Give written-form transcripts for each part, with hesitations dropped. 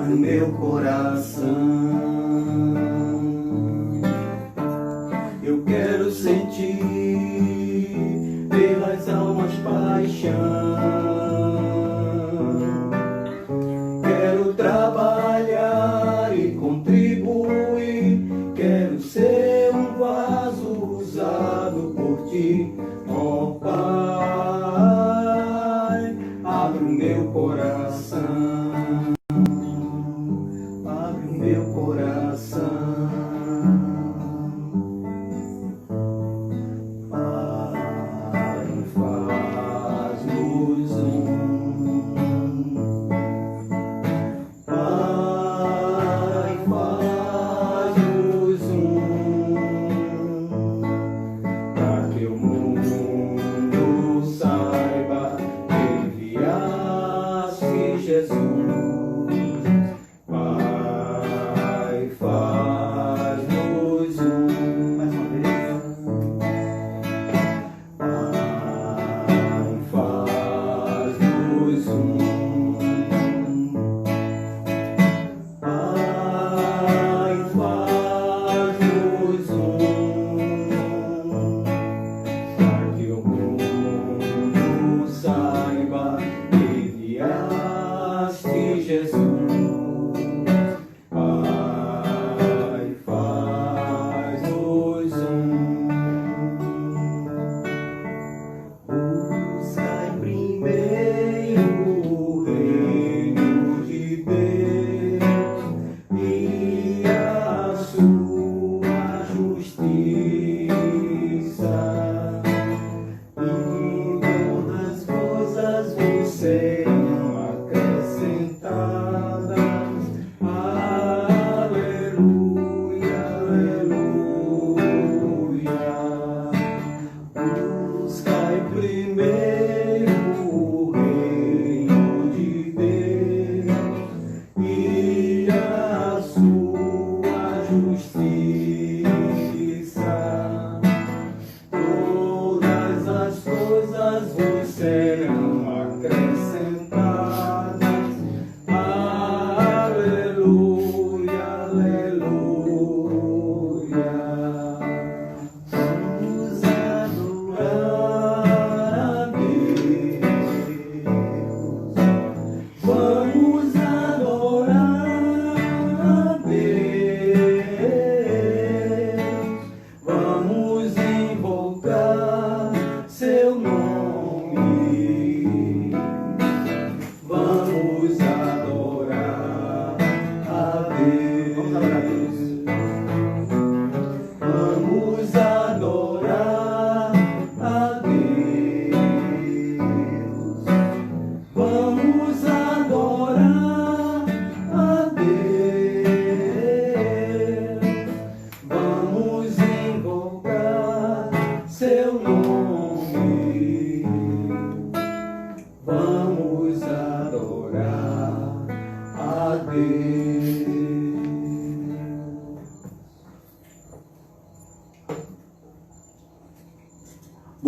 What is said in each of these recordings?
abre o meu coração. Eu quero sentir pelas almas paixão. Quero trabalhar e contribuir. Quero ser um vaso usado por ti, ó Pai. Abre o meu coração. Abre o meu coração.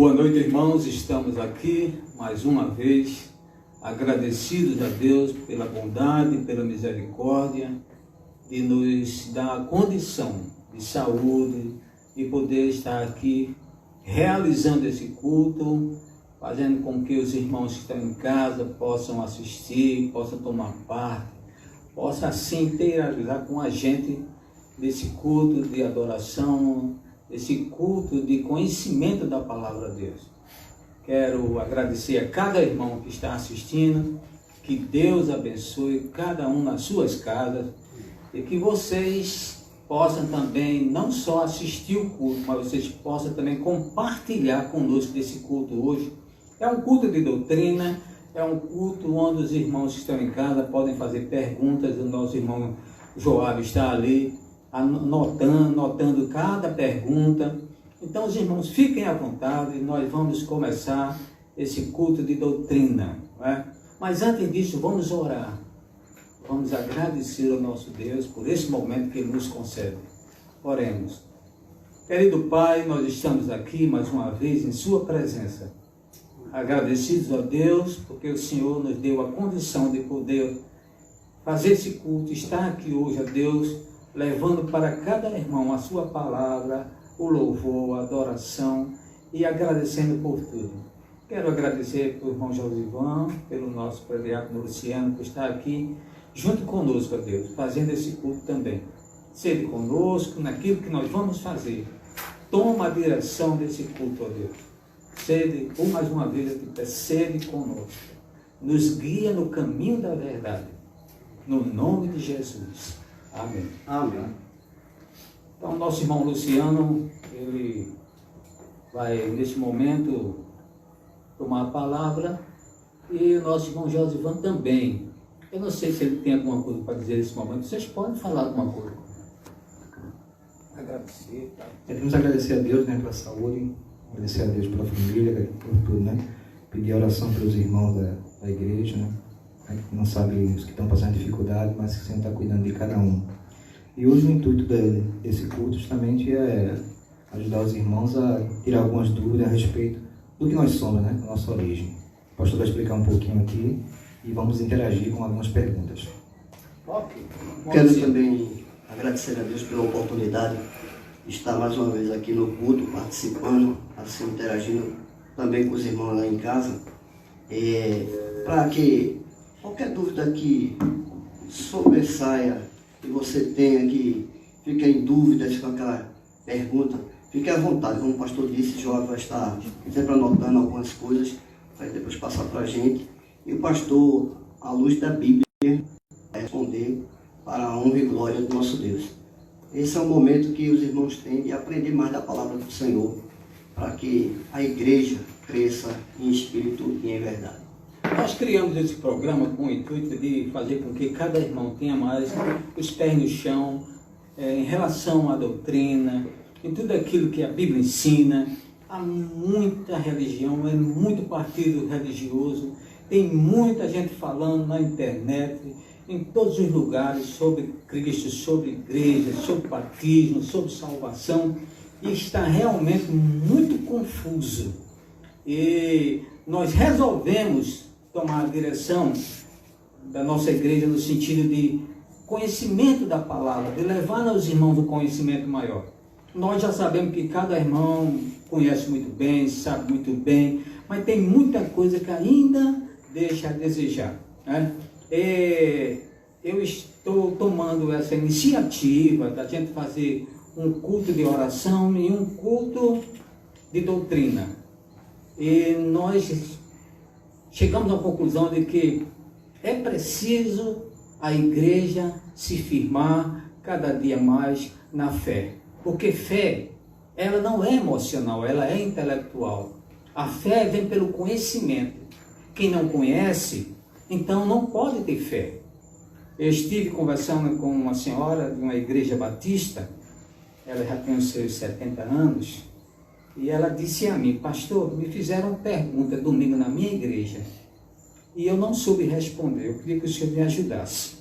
Boa noite, irmãos. Estamos aqui mais uma vez agradecidos a Deus pela bondade, pela misericórdia de nos dar a condição de saúde e poder estar aqui realizando esse culto, fazendo com que os irmãos que estão em casa possam assistir, possam tomar parte, possam assim interagir com a gente nesse culto de adoração, esse culto de conhecimento da palavra de Deus. Quero agradecer a cada irmão que está assistindo, que Deus abençoe cada um nas suas casas e que vocês possam também não só assistir o culto, mas vocês possam também compartilhar conosco desse culto hoje. É um culto de doutrina, é um culto onde os irmãos que estão em casa podem fazer perguntas. O nosso irmão Joab está ali anotando cada pergunta. Então os irmãos fiquem à vontade, nós vamos começar esse culto de doutrina, não é? Mas antes disso vamos orar, vamos agradecer ao nosso Deus por esse momento que Ele nos concede. Oremos. Querido Pai, nós estamos aqui mais uma vez em Sua presença, agradecidos a Deus porque o Senhor nos deu a condição de poder fazer esse culto, estar aqui hoje, a Deus, levando para cada irmão a sua palavra, o louvor, a adoração e agradecendo por tudo. Quero agradecer pelo irmão Josivan, pelo nosso prediácono Luciano, por estar aqui junto conosco, a Deus, fazendo esse culto também. Sede conosco naquilo que nós vamos fazer. Toma a direção desse culto, ó Deus. Sede, ou mais uma vez eu te peço, sede conosco. Nos guia no caminho da verdade. No nome de Jesus. Amém. Amém. Então, nosso irmão Luciano, ele vai, neste momento, tomar a palavra. E o nosso irmão Josivan também. Eu não sei se ele tem alguma coisa para dizer nesse momento. Vocês podem falar alguma coisa. Agradecer. Tá? Queremos agradecer a Deus, né, pela saúde, agradecer a Deus pela família, por tudo, né? Pedir oração pelos irmãos da igreja, né? Que não sabem os que estão passando dificuldade, mas que sempre está cuidando de cada um. E hoje o intuito desse culto justamente é ajudar os irmãos a tirar algumas dúvidas a respeito do que nós somos, né? Da nossa origem. O pastor vai explicar um pouquinho aqui e vamos interagir com algumas perguntas. Ok. Quero também agradecer a Deus pela oportunidade de estar mais uma vez aqui no culto, participando, assim, interagindo também com os irmãos lá em casa, para que qualquer dúvida que sobressaia, que você tenha, que fique em dúvidas com aquela pergunta, fique à vontade. Como o pastor disse, o João vai estar sempre anotando algumas coisas, vai depois passar para a gente. E o pastor, à luz da Bíblia, vai responder para a honra e glória do nosso Deus. Esse é o momento que os irmãos têm de aprender mais da palavra do Senhor, para que a igreja cresça em espírito e em verdade. Nós criamos esse programa com o intuito de fazer com que cada irmão tenha mais os pés no chão, em relação à doutrina, em tudo aquilo que a Bíblia ensina. Há muita religião, é muito partido religioso, tem muita gente falando na internet, em todos os lugares, sobre Cristo, sobre igreja, sobre batismo, sobre salvação, e está realmente muito confuso. E nós resolvemos tomar a direção da nossa igreja no sentido de conhecimento da palavra, de levar aos irmãos o conhecimento maior. Nós já sabemos que cada irmão conhece muito bem, sabe muito bem, mas tem muita coisa que ainda deixa a desejar, né? Eu estou tomando essa iniciativa da gente fazer um culto de oração e um culto de doutrina. E nós chegamos à conclusão de que é preciso a igreja se firmar cada dia mais na fé. Porque fé, ela não é emocional, ela é intelectual. A fé vem pelo conhecimento. Quem não conhece, então não pode ter fé. Eu estive conversando com uma senhora de uma igreja batista, ela já tem os seus 70 anos, e ela disse a mim: pastor, me fizeram uma pergunta domingo na minha igreja, e eu não soube responder, eu queria que o senhor me ajudasse.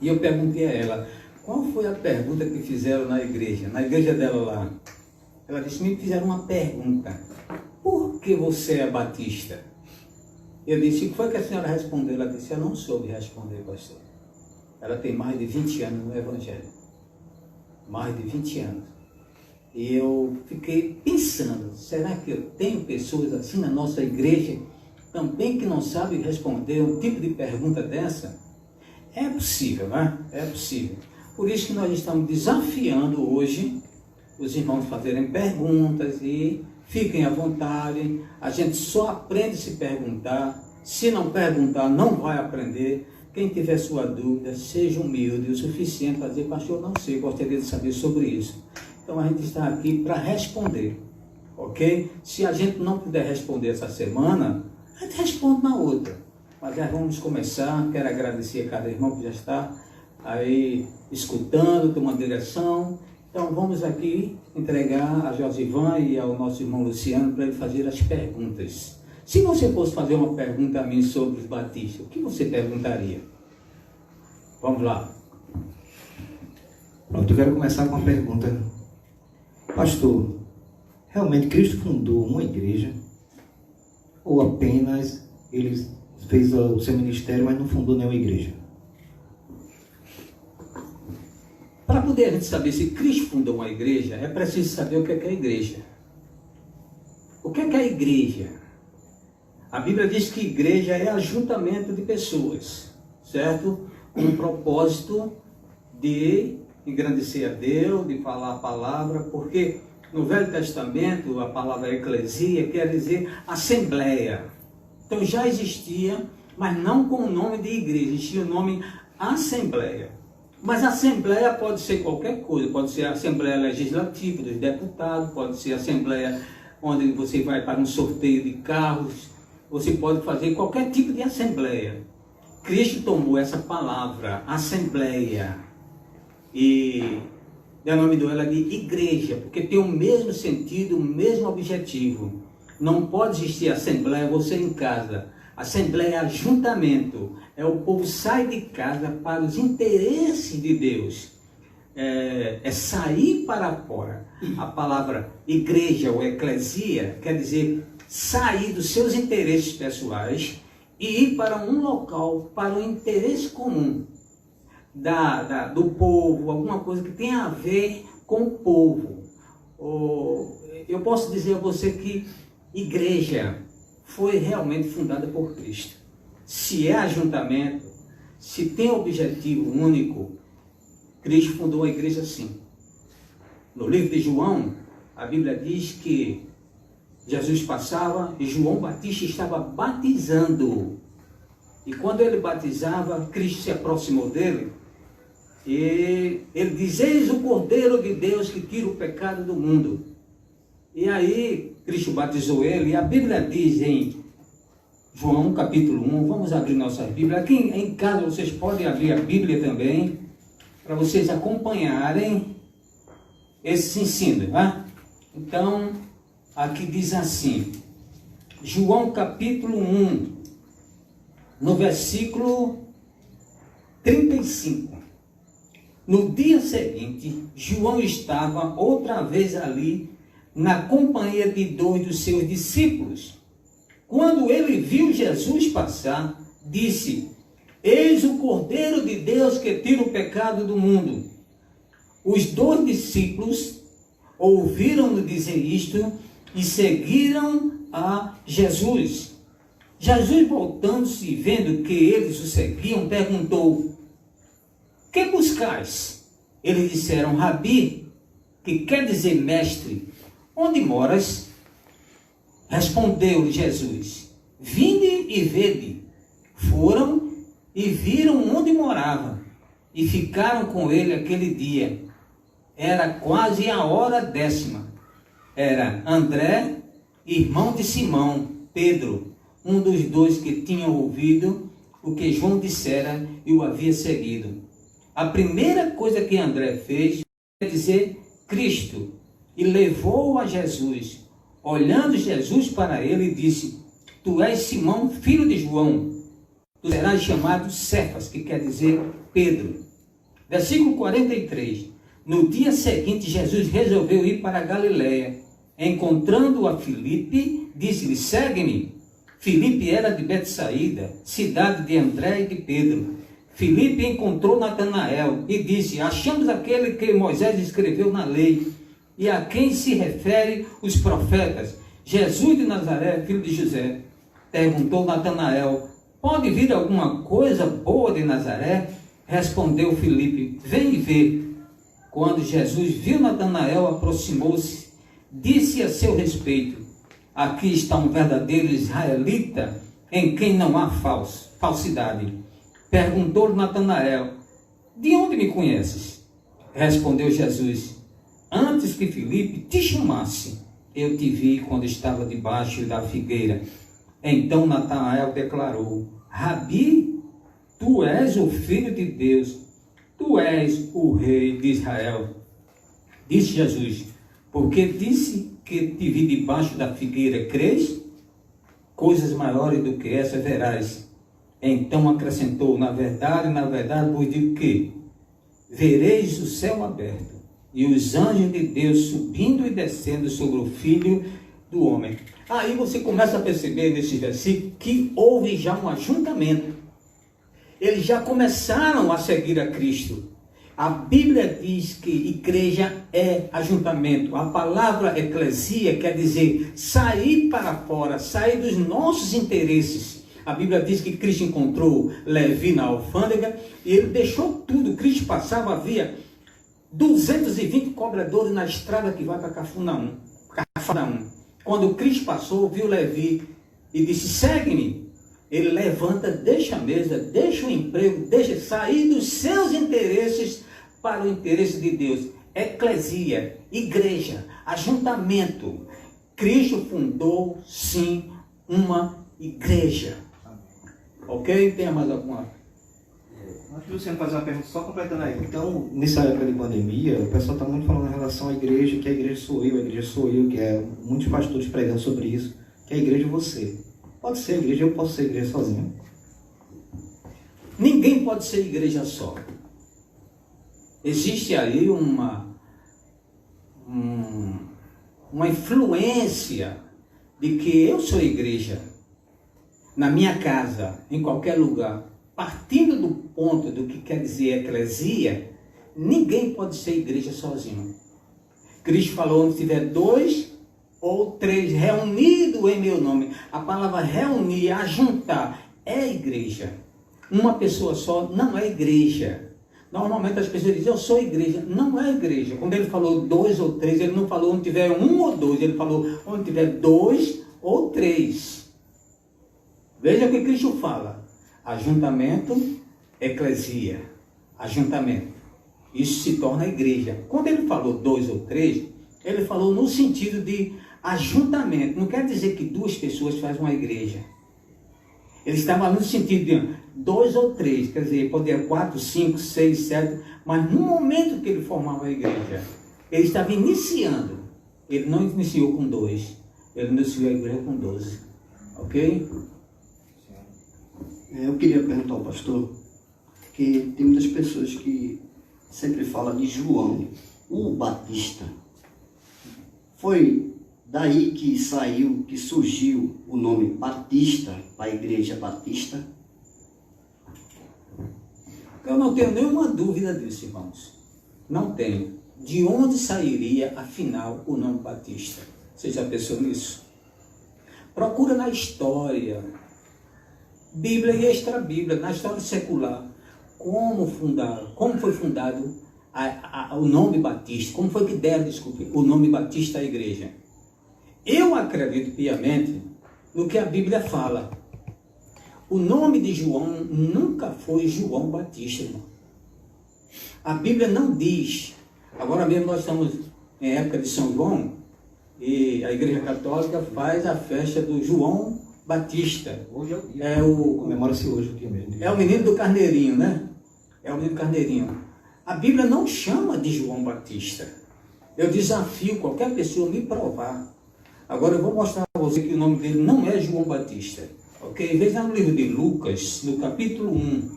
E eu perguntei a ela, qual foi a pergunta que fizeram na igreja dela lá? Ela disse, me fizeram uma pergunta, por que você é batista? Eu disse, o que foi que a senhora respondeu? Ela disse, eu não soube responder, pastor. Ela tem mais de 20 anos no Evangelho. Mais de 20 anos. E eu fiquei pensando, será que eu tenho pessoas assim na nossa igreja também que não sabem responder um tipo de pergunta dessa? É possível, né? É possível. Por isso que nós estamos desafiando hoje os irmãos a fazerem perguntas e fiquem à vontade. A gente só aprende se perguntar. Se não perguntar, não vai aprender. Quem tiver sua dúvida, seja humilde o suficiente para dizer, pastor, não sei, gostaria de saber sobre isso. Então a gente está aqui para responder, ok? Se a gente não puder responder essa semana, a gente responde na outra. Mas já vamos começar. Quero agradecer a cada irmão que já está aí escutando, tomando direção. Então vamos aqui entregar a Josivan e ao nosso irmão Luciano para ele fazer as perguntas. Se você fosse fazer uma pergunta a mim sobre os batistas, o que você perguntaria? Vamos lá. Pronto, eu quero começar com uma pergunta. Pastor, realmente Cristo fundou uma igreja? Ou apenas ele fez o seu ministério, mas não fundou nenhuma igreja? poder a gente saber se Cristo fundou uma igreja, é preciso saber o que é a igreja. O que é a igreja? A Bíblia diz que igreja é ajuntamento de pessoas, certo? Com o propósito de engrandecer a Deus, de falar a palavra, porque no Velho Testamento a palavra eclesia quer dizer assembleia. Então já existia, mas não com o nome de igreja, existia o nome assembleia. Mas a assembleia pode ser qualquer coisa, pode ser a assembleia legislativa dos deputados, pode ser a assembleia onde você vai para um sorteio de carros, você pode fazer qualquer tipo de assembleia. Cristo tomou essa palavra, assembleia, e denominou ela de igreja, porque tem o mesmo sentido, o mesmo objetivo. Não pode existir assembleia, você em casa. Assembleia é ajuntamento, é o povo sai de casa para os interesses de Deus. É sair para fora. A palavra igreja ou eclesia quer dizer sair dos seus interesses pessoais e ir para um local, para o interesse comum do povo, alguma coisa que tenha a ver com o povo. Eu posso dizer a você que igreja foi realmente fundada por Cristo. Se é ajuntamento, se tem objetivo único, Cristo fundou a igreja sim. No livro de João, a Bíblia diz que Jesus passava e João Batista estava batizando. E quando ele batizava, Cristo se aproximou dele e ele diz: eis o Cordeiro de Deus que tira o pecado do mundo. E aí Cristo batizou ele, e a Bíblia diz em João capítulo 1, vamos abrir nossa Bíblia. Aqui em casa vocês podem abrir a Bíblia também, para vocês acompanharem esse ensino, tá? Então, aqui diz assim, João capítulo 1, no versículo 35. No dia seguinte, João estava outra vez ali, na companhia de 2 dos seus discípulos. Quando ele viu Jesus passar, disse: eis o Cordeiro de Deus que tira o pecado do mundo. Os 2 discípulos ouviram-no dizer isto e seguiram a Jesus. Jesus, voltando-se e vendo que eles o seguiam, perguntou: que buscais? Eles disseram: Rabi, que quer dizer mestre, onde moras? Respondeu-lhe Jesus: vinde e vede. Foram e viram onde morava e ficaram com ele aquele dia. Era quase a hora 10ª. Era André, irmão de Simão, Pedro, um dos 2 que tinham ouvido o que João dissera e o havia seguido. A primeira coisa que André fez é dizer Cristo, e levou-o a Jesus. Olhando Jesus para ele, disse: tu és Simão, filho de João, tu serás chamado Cefas, que quer dizer Pedro. Versículo 43. No dia seguinte, Jesus resolveu ir para a Galiléia. Encontrando a Filipe, disse-lhe: segue-me. Filipe era de Betsaída, cidade de André e de Pedro. Filipe encontrou Natanael e disse: achamos aquele que Moisés escreveu na lei, e a quem se refere os profetas, Jesus de Nazaré, filho de José. Perguntou Natanael: pode vir alguma coisa boa de Nazaré? Respondeu Filipe: vem e vê. Quando Jesus viu Natanael, aproximou-se, disse a seu respeito: aqui está um verdadeiro israelita, em quem não há falsidade. Perguntou Natanael: de onde me conheces? Respondeu Jesus: antes que Filipe te chamasse, eu te vi quando estava debaixo da figueira. Então Natanael declarou: Rabi, tu és o Filho de Deus, tu és o Rei de Israel. Disse Jesus: porque disse que te vi debaixo da figueira, crês? Coisas maiores do que essa verás. Então acrescentou: na verdade vos digo que vereis o céu aberto e os anjos de Deus subindo e descendo sobre o Filho do Homem. Aí você começa a perceber nesse versículo que houve já um ajuntamento. Eles já começaram a seguir a Cristo. A Bíblia diz que igreja é ajuntamento. A palavra eclesia quer dizer sair para fora, sair dos nossos interesses. A Bíblia diz que Cristo encontrou Levi na alfândega e ele deixou tudo. Cristo passava, havia 220 cobradores na estrada que vai para Cafarnaum. Quando Cristo passou, viu Levi e disse: segue-me. Ele levanta, deixa a mesa, deixa o emprego, deixa sair dos seus interesses para o interesse de Deus. Eclesia, igreja, ajuntamento. Cristo fundou, sim, uma igreja. Ok? Tem mais alguma? Antes de você fazer uma pergunta, só completando aí. Então, nessa época de pandemia, o pessoal está muito falando em relação à igreja, que a igreja sou eu, que é muitos pastores pregando sobre isso, que a igreja é você. Pode ser a igreja, eu posso ser igreja sozinho. Ninguém pode ser igreja só. Existe aí uma influência de que eu sou igreja na minha casa, em qualquer lugar. Partindo do ponto do que quer dizer eclesia, ninguém pode ser igreja sozinho. Cristo falou: onde tiver 2 ou 3 reunidos em meu nome. A palavra reunir, ajuntar, é igreja. Uma pessoa só não é igreja. Normalmente as pessoas dizem: eu sou igreja. Não é igreja. Quando ele falou 2 ou 3, ele não falou onde tiver 1 ou 2. Ele falou onde tiver 2 ou 3. Veja o que Cristo fala. Ajuntamento, eclesia. Ajuntamento. Isso se torna igreja. Quando ele falou 2 ou 3, ele falou no sentido de ajuntamento. Não quer dizer que 2 pessoas fazem uma igreja. Ele estava no sentido de 2 ou 3, quer dizer, poderia 4, 5, 6, 7, mas no momento que ele formava a igreja, ele estava iniciando. Ele não iniciou com 2, ele iniciou a igreja com 12. Ok? Eu queria perguntar ao pastor, que tem muitas pessoas que sempre falam de João, o Batista. Foi daí que surgiu o nome Batista, para a igreja Batista? Eu não tenho nenhuma dúvida disso, irmãos. Não tenho. De onde sairia, afinal, o nome Batista? Você já pensou nisso? Procura na história, Bíblia e extra-Bíblia, na história secular, como foi fundado o nome Batista, como foi que deram, o nome Batista à igreja. Eu acredito piamente no que a Bíblia fala. O nome de João nunca foi João Batista, irmão. A Bíblia não diz. Agora mesmo nós estamos em época de São João e a Igreja Católica faz a festa do João Batista. Hoje é o dia. Comemora-se hoje o dia mesmo. É o menino do carneirinho, né? É o menino do carneirinho. A Bíblia não chama de João Batista. Eu desafio qualquer pessoa a me provar. Agora eu vou mostrar a você que o nome dele não é João Batista. Ok? Veja no livro de Lucas, no capítulo 1.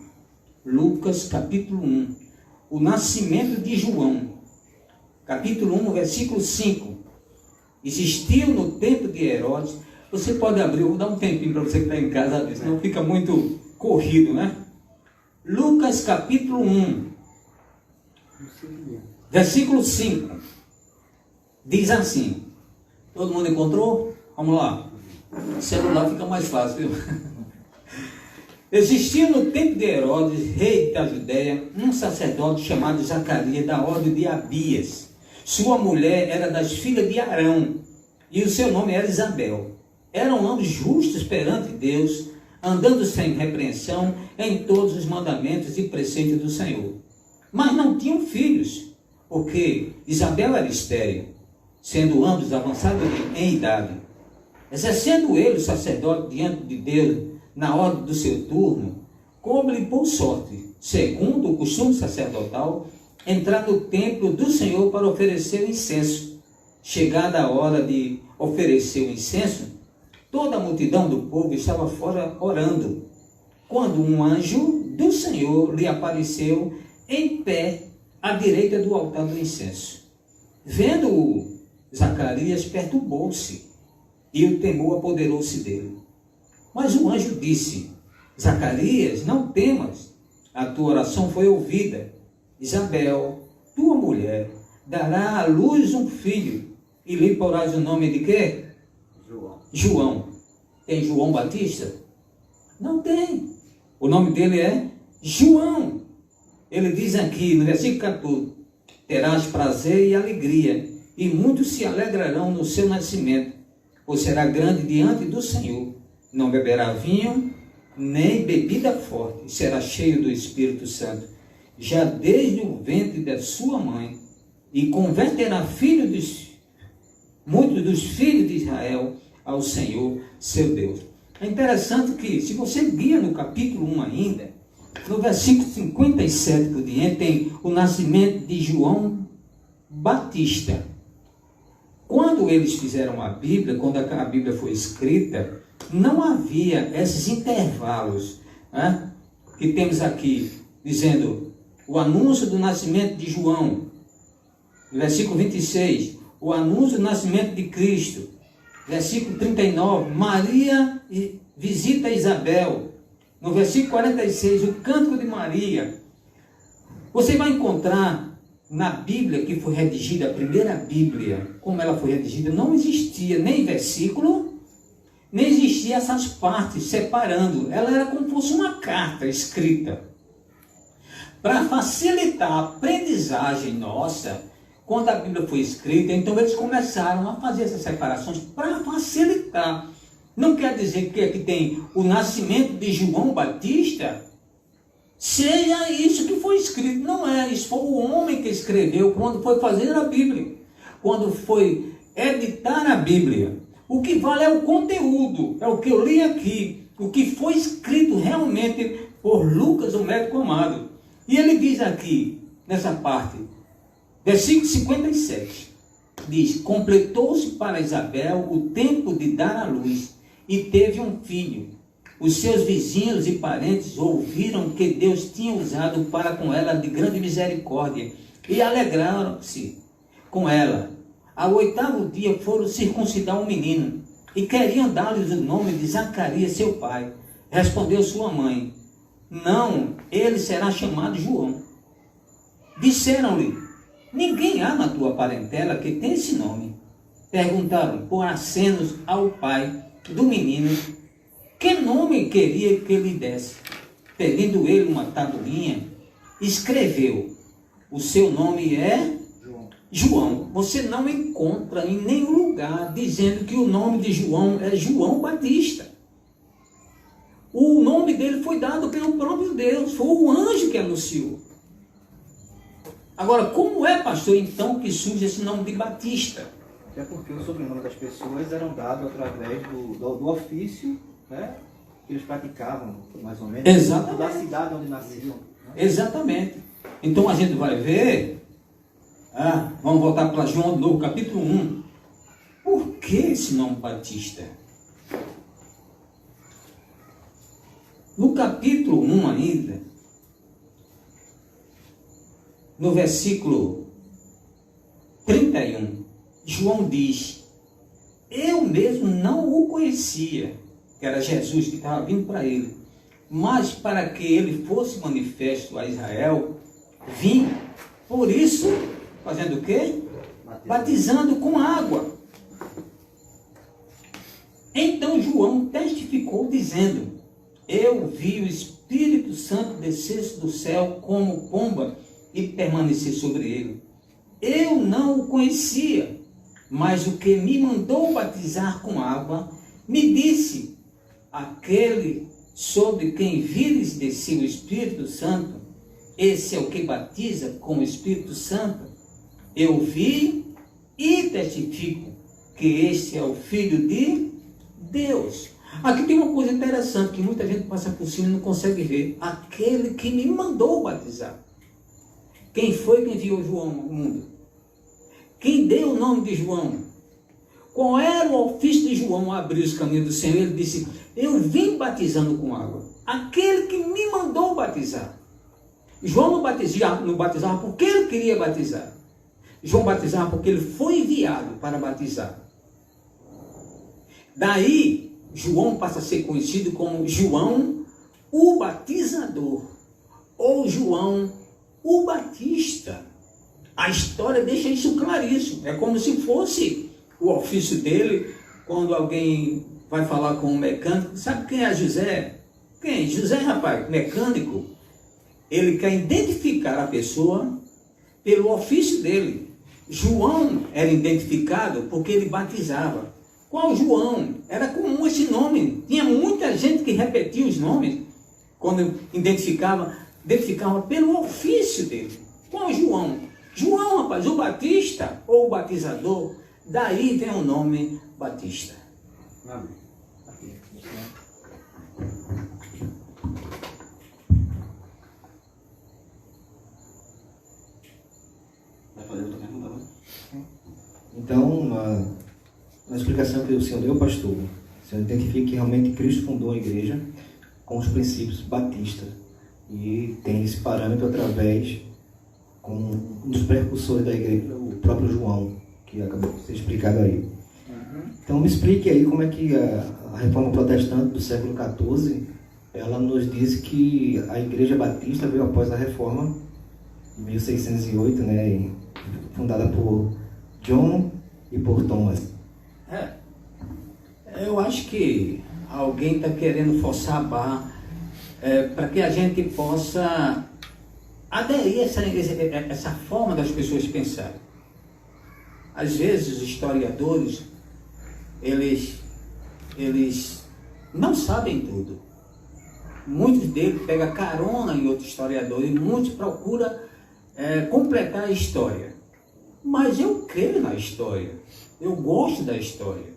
Lucas, capítulo 1. O nascimento de João. Capítulo 1, versículo 5. Existiu no tempo de Herodes. Você pode abrir, eu vou dar um tempinho para você que está em casa, senão fica muito corrido, né? Lucas, capítulo 1. Versículo 5. Diz assim. Todo mundo encontrou? Vamos lá. O celular fica mais fácil, viu? Existia no tempo de Herodes, rei da Judéia, um sacerdote chamado Zacarias, da ordem de Abias. Sua mulher era das filhas de Arão, e o seu nome era Isabel. Eram ambos justos perante Deus, andando sem repreensão em todos os mandamentos e preceitos do Senhor. Mas não tinham filhos, porque Isabel era estéril, sendo ambos avançados em idade. Exercendo ele o sacerdote diante de Deus, na ordem do seu turno, coube-lhe por sorte, segundo o costume sacerdotal, entrar no templo do Senhor para oferecer o incenso. Chegada a hora de oferecer o incenso, toda a multidão do povo estava fora orando, quando um anjo do Senhor lhe apareceu em pé à direita do altar do incenso. Vendo-o, Zacarias perturbou-se, e o temor apoderou-se dele. Mas o anjo disse: Zacarias, não temas, a tua oração foi ouvida, Isabel, tua mulher, dará à luz um filho, e lhe porás o nome de quê? João. Tem João Batista? Não tem. O nome dele é João. Ele diz aqui no versículo 14: terás prazer e alegria, e muitos se alegrarão no seu nascimento, pois será grande diante do Senhor. Não beberá vinho, nem bebida forte, será cheio do Espírito Santo, já desde o ventre da sua mãe, e converterá muitos dos filhos de Israel ao Senhor, seu Deus. É interessante que, se você guia no capítulo 1 ainda, no versículo 57 por diante, tem o nascimento de João Batista. Quando eles fizeram a Bíblia, quando a Bíblia foi escrita, não havia esses intervalos, né, que temos aqui, dizendo o anúncio do nascimento de João, versículo 26, o anúncio do nascimento de Cristo, versículo 39, Maria visita Isabel, no versículo 46, o cântico de Maria. Você vai encontrar na Bíblia que foi redigida, a primeira Bíblia, como ela foi redigida, não existia nem versículo, nem existia essas partes separando. Ela era como se fosse uma carta escrita. Para facilitar a aprendizagem nossa, quando a Bíblia foi escrita, então eles começaram a fazer essas separações para facilitar. Não quer dizer que aqui tem o nascimento de João Batista, seja isso que foi escrito. Não é, isso foi o homem que escreveu quando foi fazer a Bíblia, quando foi editar a Bíblia. O que vale é o conteúdo, é o que eu li aqui, o que foi escrito realmente por Lucas, o médico amado. E ele diz aqui, nessa parte, versículo 57, diz: completou-se para Isabel o tempo de dar à luz, e teve um filho. Os seus vizinhos e parentes ouviram que Deus tinha usado para com ela de grande misericórdia, e alegraram-se com ela. Ao 8º dia foram circuncidar um menino, e queriam dar-lhes o nome de Zacarias, seu pai. Respondeu sua mãe: não, ele será chamado João. Disseram-lhe: ninguém há na tua parentela que tem esse nome. Perguntaram por acenos ao pai do menino que nome queria que lhe desse. Pedindo ele uma tabuinha, escreveu: o seu nome é João. Você não encontra em nenhum lugar dizendo que o nome de João é João Batista. O nome dele foi dado pelo próprio Deus, foi o anjo que anunciou. Agora, como é, pastor, então, que surge esse nome de Batista? É porque o sobrenome das pessoas eram dados através do ofício, né, que eles praticavam, mais ou menos. Exatamente. Da cidade onde nasciam. Né? Exatamente. Então a gente vai ver, vamos voltar para João de novo, capítulo 1. Por que esse nome Batista? No capítulo 1 ainda, no versículo 31, João diz: eu mesmo não o conhecia, que era Jesus que estava vindo para ele, mas para que ele fosse manifesto a Israel, vim, por isso, fazendo o quê? Batizando com água. Então João testificou dizendo: eu vi o Espírito Santo descer do céu como pomba e permanecer sobre ele. Eu não o conhecia, mas o que me mandou batizar com água me disse: aquele sobre quem vires descer o Espírito Santo, esse é o que batiza com o Espírito Santo. Eu vi e testifico que este é o Filho de Deus. Aqui tem uma coisa interessante que muita gente passa por cima e não consegue ver. Aquele que me mandou batizar. Quem foi que enviou João ao mundo? Quem deu o nome de João? Qual era o ofício de João a abrir os caminhos do Senhor? Ele disse: eu vim batizando com água. Aquele que me mandou batizar. João não batizava porque ele queria batizar. João batizava porque ele foi enviado para batizar. Daí, João passa a ser conhecido como João o Batizador, ou João o Batista. A história deixa isso claríssimo. É como se fosse o ofício dele, quando alguém vai falar com um mecânico. Sabe quem é José? Quem? José, rapaz, mecânico. Ele quer identificar a pessoa pelo ofício dele. João era identificado porque ele batizava. Qual João? Era comum esse nome. Tinha muita gente que repetia os nomes quando identificava pelo ofício dele. Qual João? João, rapaz, o Batista ou o batizador. Daí vem o nome Batista. Amém. Aqui. Vai fazer outra pergunta agora? Então, uma explicação que o senhor deu, pastor, o senhor identifica que realmente Cristo fundou a igreja com os princípios batistas e tem esse parâmetro através com um dos precursores da igreja, o próprio João, que acabou de ser explicado aí. Então me explique aí como é que a reforma protestante do século XIV, ela nos diz que a igreja batista veio após a reforma de 1608, né, fundada por John e por Thomas. Eu acho que alguém está querendo forçar a barra para que a gente possa aderir a essa forma das pessoas pensarem. Às vezes os historiadores, eles não sabem tudo. Muitos deles pegam carona em outros historiadores e muitos procuram completar a história. Mas eu creio na história, eu gosto da história,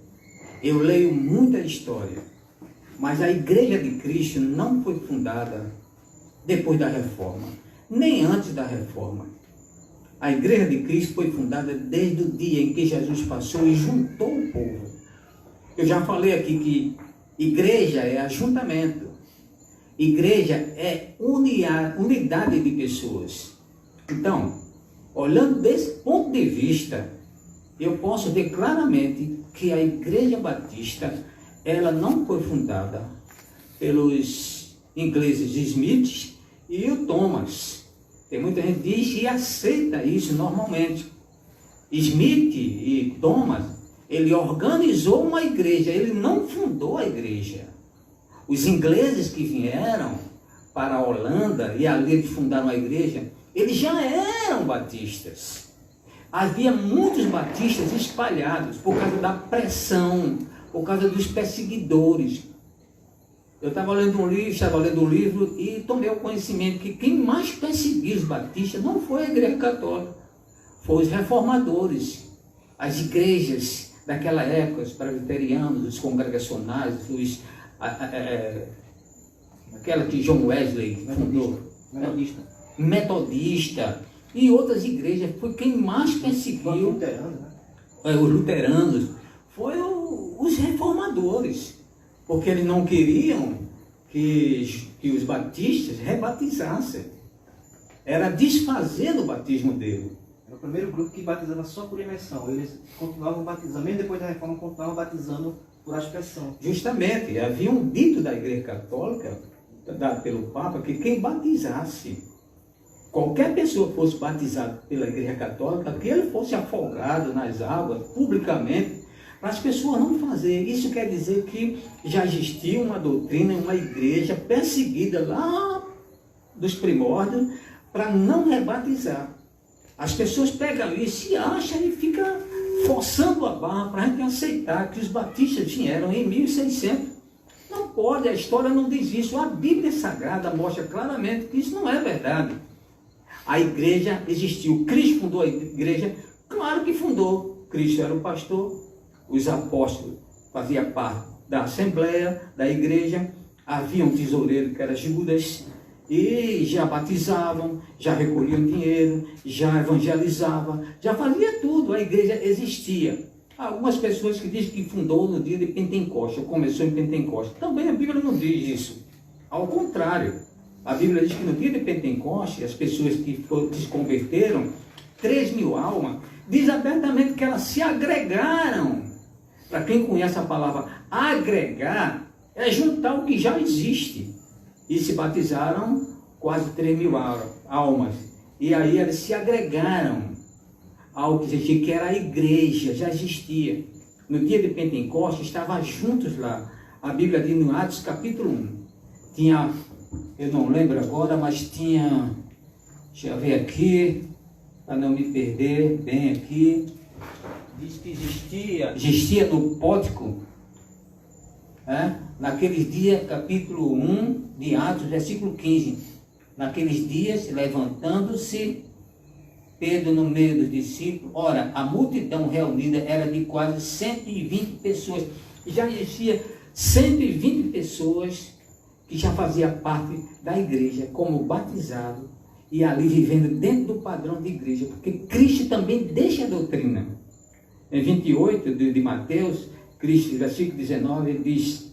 eu leio muita história. Mas a Igreja de Cristo não foi fundada depois da Reforma, nem antes da Reforma. A Igreja de Cristo foi fundada desde o dia em que Jesus passou e juntou o povo. Eu já falei aqui que igreja é ajuntamento. Igreja é unidade de pessoas. Então, olhando desse ponto de vista, eu posso ver claramente que a Igreja Batista, ela não foi fundada pelos ingleses Smith e o Thomas. Tem muita gente que diz e aceita isso normalmente. Smith e Thomas, ele organizou uma igreja, ele não fundou a igreja. Os ingleses que vieram para a Holanda e ali eles fundaram a igreja, eles já eram batistas. Havia muitos batistas espalhados por causa da pressão, por causa dos perseguidores. Eu estava lendo um livro e tomei o conhecimento que quem mais perseguiu os batistas não foi a igreja católica, foi os reformadores, as igrejas daquela época, os presbiterianos, os congregacionais, aquela que John Wesley fundou, metodista e outras igrejas, foi quem mais perseguiu os luteranos, foi os reformadores. Porque eles não queriam que os batistas rebatizassem. Era desfazer do batismo dele. Era o primeiro grupo que batizava só por imersão. Eles continuavam batizando, mesmo depois da reforma, continuavam batizando por aspersão. Justamente, havia um dito da Igreja Católica, dado pelo Papa, que quem batizasse, qualquer pessoa fosse batizada pela Igreja Católica, que ele fosse afogado nas águas, publicamente, para as pessoas não fazerem. Isso quer dizer que já existia uma doutrina, uma igreja perseguida lá dos primórdios para não rebatizar. As pessoas pegam isso e acham e ficam forçando a barra para a gente aceitar que os batistas vieram em 1600. Não pode, a história não diz isso. A Bíblia Sagrada mostra claramente que isso não é verdade. A igreja existiu, Cristo fundou a igreja, claro que fundou. Cristo era o pastor. Os apóstolos faziam parte da assembleia, da igreja, havia um tesoureiro que era Judas, e já batizavam, já recolhiam dinheiro, já evangelizavam, já fazia tudo, a igreja existia. Algumas pessoas que dizem que fundou no dia de Pentecostes, ou começou em Pentecostes, também a Bíblia não diz isso. Ao contrário, a Bíblia diz que no dia de Pentecostes, as pessoas que se converteram, 3.000 almas, diz abertamente que elas se agregaram. Para quem conhece a palavra agregar, é juntar o que já existe. E se batizaram quase 3.000 almas. E aí eles se agregaram ao que existia, que era a igreja, já existia. No dia de Pentecostes, estavam juntos lá. A Bíblia diz no Atos capítulo 1. Tinha, eu não lembro agora, mas tinha, deixa eu ver aqui, para não me perder bem aqui. Diz que existia no pórtico, naqueles dias, capítulo 1 de Atos, versículo 15. Naqueles dias, levantando-se Pedro no meio dos discípulos, ora, a multidão reunida era de quase 120 pessoas. Já existia 120 pessoas que já faziam parte da igreja como batizado e ali vivendo dentro do padrão de igreja, porque Cristo também deixa a doutrina. Em 28 de Mateus, Cristo, versículo 19, diz: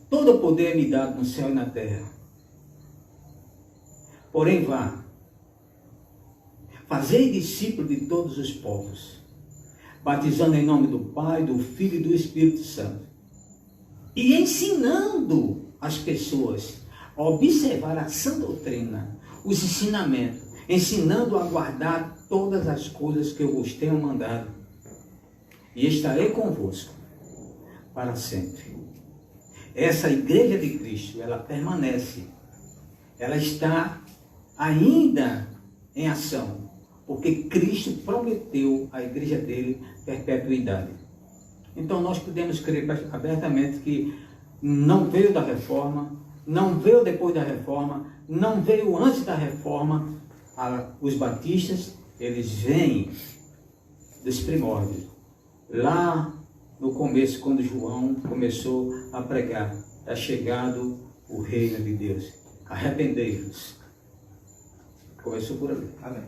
todo o poder me dado no céu e na terra. Porém, vá, fazei discípulos de todos os povos, batizando em nome do Pai, do Filho e do Espírito Santo, e ensinando as pessoas a observar a sã doutrina, os ensinamentos, ensinando a guardar todas as coisas que eu vos tenho mandado, e estarei convosco para sempre. Essa igreja de Cristo, ela permanece, ela está ainda em ação, porque Cristo prometeu à igreja dele perpetuidade. Então nós podemos crer abertamente que não veio da reforma, não veio depois da reforma, não veio antes da reforma. Os batistas, eles vêm dos primórdios. Lá no começo, quando João começou a pregar, é chegado o reino de Deus. Arrependei-vos. Começou por ali. Amém.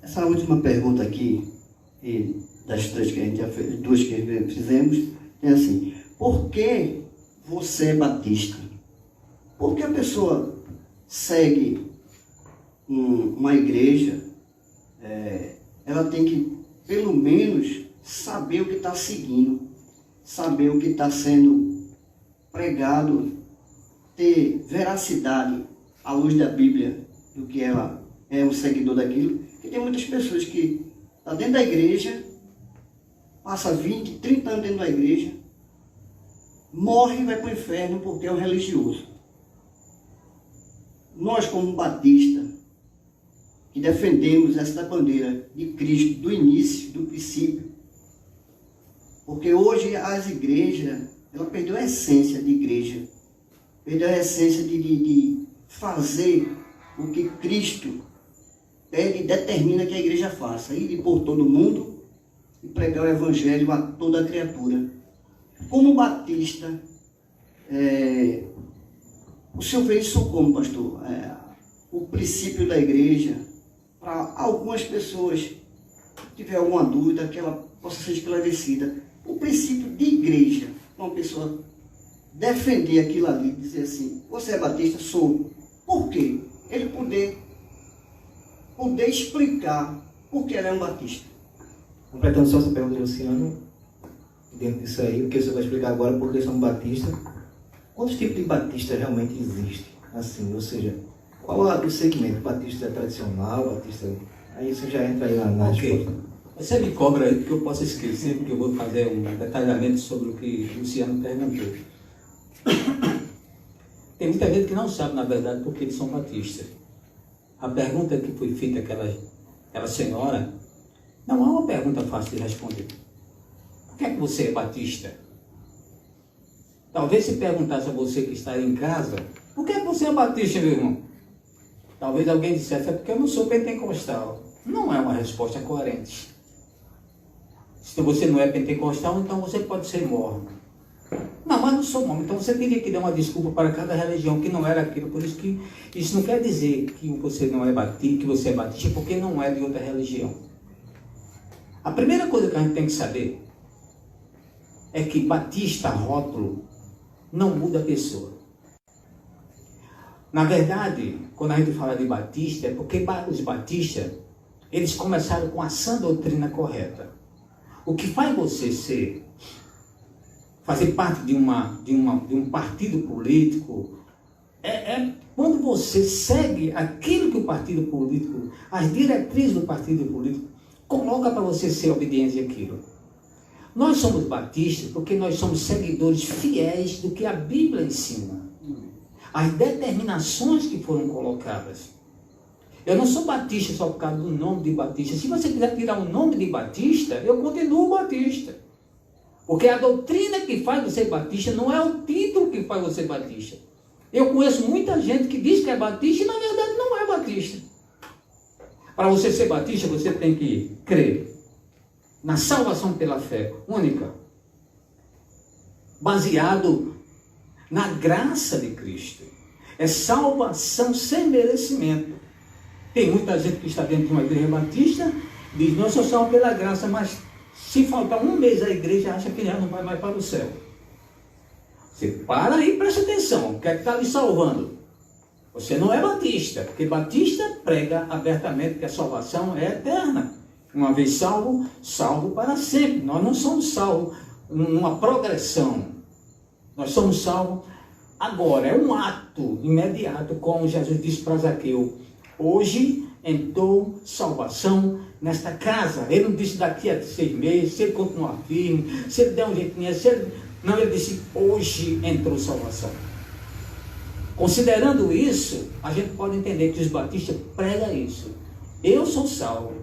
Essa última pergunta aqui, e das três que a gente já fez, duas que fizemos, é assim: por que você é batista? Por que a pessoa segue uma igreja? Ela tem que, pelo menos, saber o que está seguindo, saber o que está sendo pregado, ter veracidade à luz da Bíblia do que ela é um seguidor daquilo. E tem muitas pessoas que estão dentro da igreja, passa 20, 30 anos dentro da igreja, morre e vai para o inferno porque é um religioso. Nós, como batistas, que defendemos essa bandeira de Cristo do início, do princípio, porque hoje as igrejas, ela perdeu a essência de igreja, perdeu a essência de fazer o que Cristo pede e determina que a igreja faça, ir por todo mundo e pregar o evangelho a toda criatura. Como batista, o senhor vê isso como, pastor? O princípio da igreja, para algumas pessoas que tiver alguma dúvida, que ela possa ser esclarecida. O princípio de igreja, uma pessoa defender aquilo ali, dizer assim: você é batista? Sou. Por quê? Ele poder explicar por que ela é um batista. Completando só essa pergunta de Luciano, dentro disso aí, o que você vai explicar agora, por que são batistas? Quantos tipos de batista realmente existem? Assim, ou seja, qual é o segmento? Batista tradicional, batista... Aí você já entra aí na resposta. Você me cobra aí, porque eu posso esquecer, porque eu vou fazer um detalhamento sobre o que o Luciano perguntou. Tem muita gente que não sabe, na verdade, porque eles são batistas. A pergunta que foi feita àquela senhora não é uma pergunta fácil de responder. Por que é que você é batista? Talvez se perguntasse a você que está aí em casa: por que é que você é batista, meu irmão? Talvez alguém dissesse: é porque eu não sou pentecostal. Não é uma resposta coerente. Se você não é pentecostal, então você pode ser mormon. Não, mas não sou mormon. Então você teria que dar uma desculpa para cada religião que não era aquilo. Por isso que isso não quer dizer que você não é batista, que você é batista, porque não é de outra religião. A primeira coisa que a gente tem que saber é que batista, rótulo, não muda a pessoa. Na verdade, quando a gente fala de batista, é porque os batistas, eles começaram com a sã doutrina correta. O que faz você fazer parte de um partido político, quando você segue aquilo que o partido político, as diretrizes do partido político, coloca para você ser obediente àquilo. Nós somos batistas porque nós somos seguidores fiéis do que a Bíblia ensina. As determinações que foram colocadas. Eu não sou batista só por causa do nome de batista. Se você quiser tirar o nome de batista, eu continuo batista. Porque a doutrina que faz você batista não é o título que faz você batista. Eu conheço muita gente que diz que é batista e na verdade não é batista. Para você ser batista, você tem que crer na salvação pela fé única, baseado na graça de Cristo. É salvação sem merecimento. Tem muita gente que está dentro de uma igreja batista, diz, não, eu sou salvo pela graça, mas se faltar um mês a igreja, acha que já não vai mais para o céu. Você para aí e presta atenção, o que é que está lhe salvando? Você não é batista, porque batista prega abertamente que a salvação é eterna. Uma vez salvo, salvo para sempre. Nós não somos salvos numa progressão. Nós somos salvos agora. É um ato imediato, como Jesus disse para Zaqueu. Hoje entrou salvação nesta casa. Ele não disse daqui a 6 meses, se ele continuar firme, se ele der um jeitinho, se ele... Não, ele disse, hoje entrou salvação. Considerando isso, a gente pode entender que os batistas pregam isso. Eu sou salvo.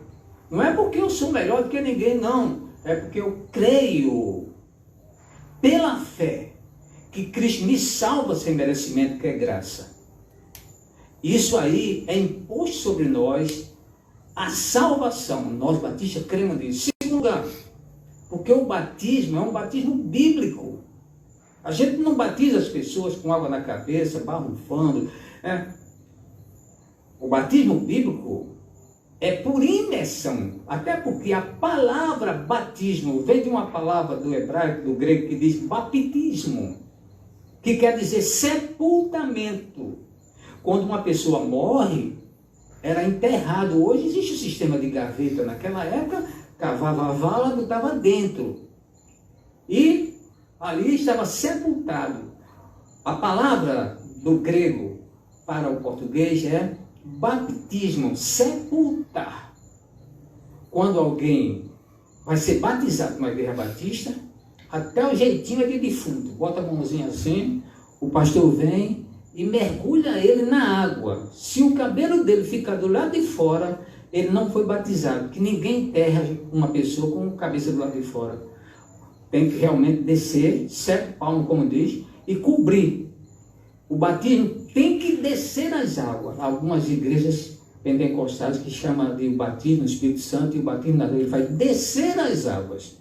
Não é porque eu sou melhor do que ninguém, não. É porque eu creio, pela fé, que Cristo me salva sem merecimento, que é graça. Isso aí é imposto sobre nós a salvação. Nós batistas cremos nisso. Segundo lugar, porque o batismo é um batismo bíblico. A gente não batiza as pessoas com água na cabeça, barrufando. O batismo bíblico é por imersão. Até porque a palavra batismo vem de uma palavra do hebraico, do grego, que diz baptismo, que quer dizer sepultamento. Quando uma pessoa morre, era enterrado. Hoje existe o sistema de gaveta. Naquela época, cavava a vala, botava dentro. E ali estava sepultado. A palavra do grego para o português é batismo, sepultar. Quando alguém vai ser batizado numa igreja batista, até o jeitinho é de defunto. Bota a mãozinha assim, o pastor vem e mergulha ele na água. Se o cabelo dele ficar do lado de fora, ele não foi batizado. Que ninguém enterra uma pessoa com a cabeça do lado de fora. Tem que realmente descer, 7 palmos, como diz, e cobrir. O batismo tem que descer as águas. Algumas igrejas pentecostais que chamam de batismo no Espírito Santo, e o batismo na água, ele vai descer as águas.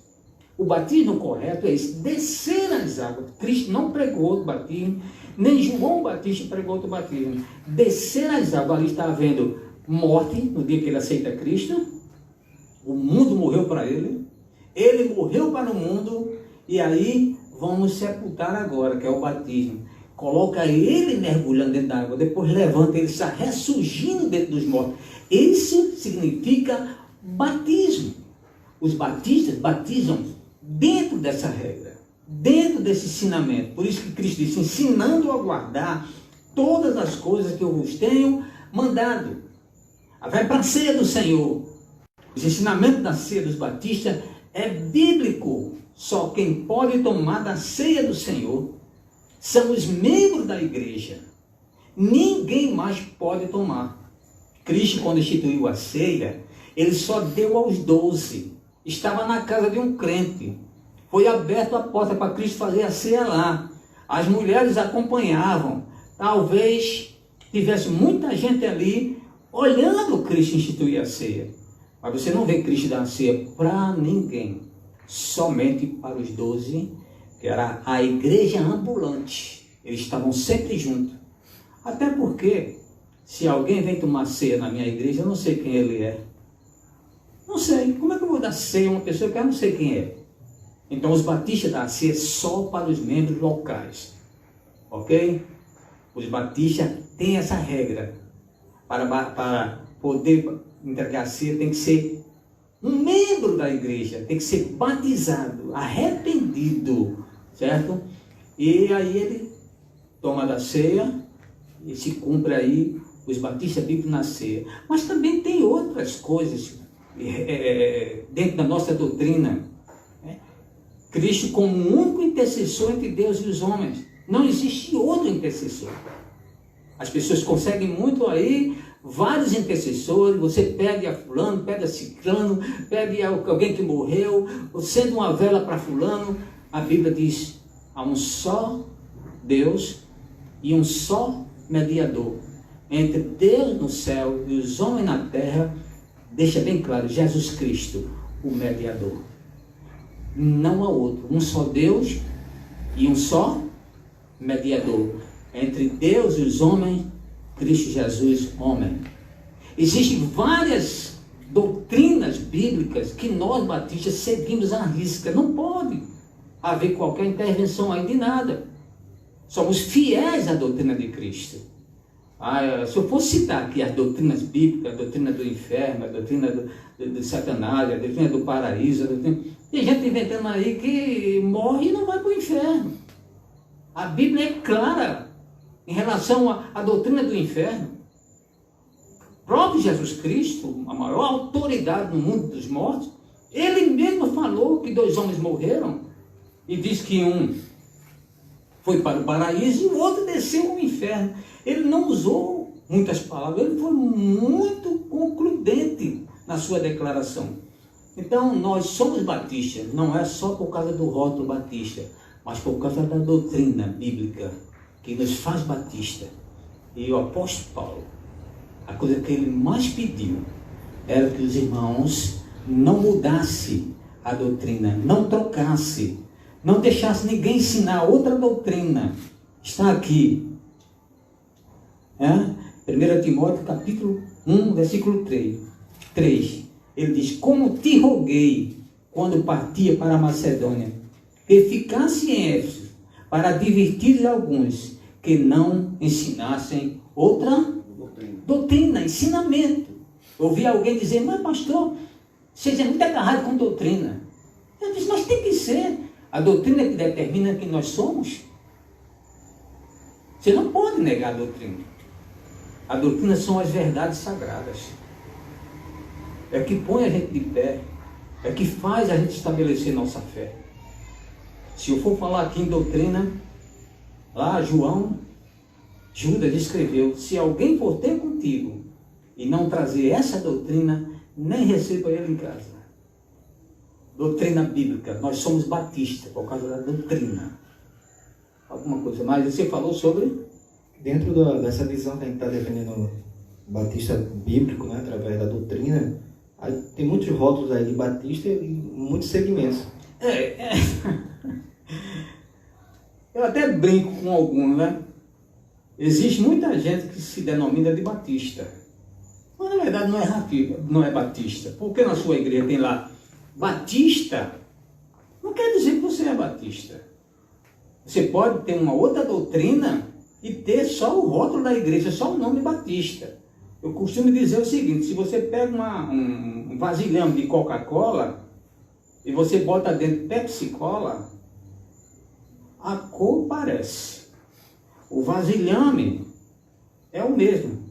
O batismo correto é esse, descer as águas. Cristo não pregou outro batismo, nem João Batista pregou outro batismo. Descer as águas, ali está havendo morte, no dia que ele aceita Cristo. O mundo morreu para ele. Ele morreu para o mundo. E aí vamos sepultar agora, que é o batismo. Coloca ele mergulhando dentro da água, depois levanta, ele está ressurgindo dentro dos mortos. Isso significa batismo. Os batistas batizam dentro dessa regra, dentro desse ensinamento. Por isso que Cristo disse, ensinando a guardar todas as coisas que eu vos tenho mandado. Vai para a ceia do Senhor. Os ensinamentos da ceia dos batistas é bíblico. Só quem pode tomar da ceia do Senhor são os membros da igreja. Ninguém mais pode tomar. Cristo, quando instituiu a ceia, ele só deu aos 12. Estava na casa de um crente. Foi aberta a porta para Cristo fazer a ceia lá. As mulheres acompanhavam. Talvez tivesse muita gente ali olhando Cristo instituir a ceia. Mas você não vê Cristo dar a ceia para ninguém. Somente para os 12, que era a igreja ambulante. Eles estavam sempre juntos. Até porque, se alguém vem tomar ceia na minha igreja, eu não sei quem ele é. Não sei. Como é que eu vou dar ceia a uma pessoa que eu não sei quem é? Então os batistas dão ceia só para os membros locais. Ok? Os batistas têm essa regra. Para poder entregar a ceia, tem que ser um membro da igreja, tem que ser batizado, arrependido, certo? E aí ele toma da ceia e se cumpre aí os batistas bíblicos na ceia. Mas também tem outras coisas dentro da nossa doutrina. Cristo como o único intercessor entre Deus e os homens. Não existe outro intercessor. As pessoas conseguem muito aí, vários intercessores, você pede a fulano, pede a ciclano, pede a alguém que morreu, acende uma vela para fulano. A Bíblia diz, há um só Deus e um só mediador entre Deus no céu e os homens na terra. Deixa bem claro, Jesus Cristo, o mediador. Não há outro, um só Deus e um só mediador entre Deus e os homens, Cristo Jesus, homem. Existem várias doutrinas bíblicas que nós batistas seguimos à risca. Não pode haver qualquer intervenção aí de nada. Somos fiéis à doutrina de Cristo. Se eu fosse citar aqui as doutrinas bíblicas, a doutrina do inferno, a doutrina do Satanás, a doutrina do paraíso, tem gente inventando aí que morre e não vai para o inferno. A Bíblia é clara em relação à doutrina do inferno. O próprio Jesus Cristo, a maior autoridade no mundo dos mortos, ele mesmo falou que 2 homens morreram e diz que um foi para o paraíso e o outro desceu ao inferno. Ele não usou muitas palavras, ele foi muito concludente na sua declaração. Então, nós somos batistas, não é só por causa do rótulo batista, mas por causa da doutrina bíblica que nos faz batista. E o apóstolo Paulo, a coisa que ele mais pediu era que os irmãos não mudassem a doutrina, não trocassem, não deixassem ninguém ensinar outra doutrina. Está aqui. 1 Timóteo capítulo 1, versículo 3. Ele diz, como te roguei, quando partia para a Macedônia, que ficasse em Éfeso, para advertir alguns que não ensinassem outra doutrina, ensinamento. Eu ouvi alguém dizer, mas pastor, vocês é muito agarrado com doutrina. Eu disse, mas tem que ser. A doutrina que determina quem nós somos. Você não pode negar a doutrina. A doutrina são as verdades sagradas. É que põe a gente de pé. É que faz a gente estabelecer nossa fé. Se eu for falar aqui em doutrina, lá Judas escreveu, se alguém for ter contigo e não trazer essa doutrina, nem receba ele em casa. Doutrina bíblica, nós somos batistas por causa da doutrina. Alguma coisa mais? Você falou sobre? Dentro dessa visão que a gente está defendendo o batista bíblico, né, através da doutrina, aí tem muitos rótulos aí de batista e muitos segmentos. Eu até brinco com alguns, né? Existe muita gente que se denomina de batista. Mas na verdade não é batista. Porque na sua igreja tem lá batista, não quer dizer que você é batista. Você pode ter uma outra doutrina e ter só o rótulo da igreja, só o nome batista. Eu costumo dizer o seguinte, se você pega um vasilhame de Coca-Cola e você bota dentro Pepsi-Cola, a cor parece. O vasilhame é o mesmo.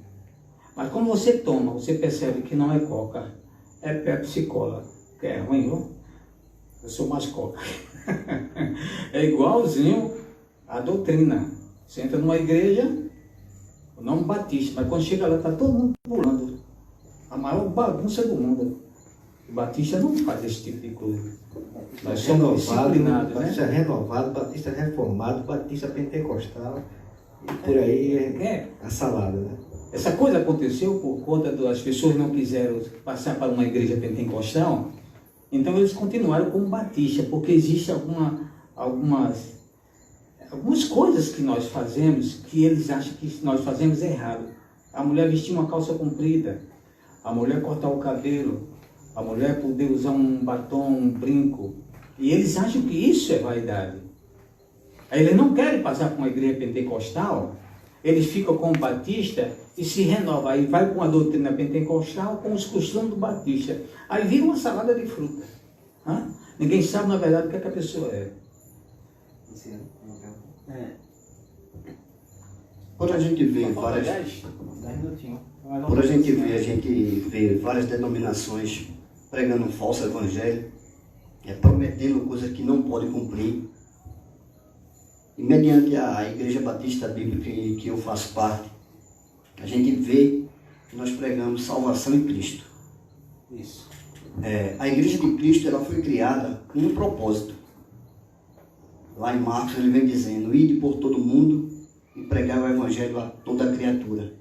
Mas quando você toma, você percebe que não é Coca, é Pepsi-Cola. Que é ruim, viu? Eu sou mais Coca. É igualzinho a doutrina. Você entra numa igreja, o nome batista, mas quando chega lá está todo mundo pulando. A maior bagunça do mundo. O batista não faz esse tipo de coisa. Nós somos disciplinados, né? Batista renovado, batista reformado, batista pentecostal, e por aí a salada, né? Essa coisa aconteceu por conta das pessoas não quiseram passar para uma igreja pentecostal, então eles continuaram como batista, porque existe algumas coisas que nós fazemos que eles acham que nós fazemos errado. A mulher vestir uma calça comprida, a mulher cortar o cabelo, a mulher poder usar um batom, um brinco, e eles acham que isso é vaidade. Aí eles não querem passar por uma igreja pentecostal, eles ficam com o batista e se renovam. Aí vai com a doutrina pentecostal, com os costumes do batista. Aí vira uma salada de fruta. Ninguém sabe, na verdade, o que a pessoa é. Por a gente vê várias... 10 minutinhos. Por a gente vê várias denominações pregando um falso evangelho, prometendo coisas que não podem cumprir. E mediante a Igreja Batista Bíblica que eu faço parte, a gente vê que nós pregamos salvação em Cristo. Isso. A Igreja de Cristo ela foi criada com um propósito. Lá em Marcos ele vem dizendo: ide por todo mundo e pregar o Evangelho a toda criatura.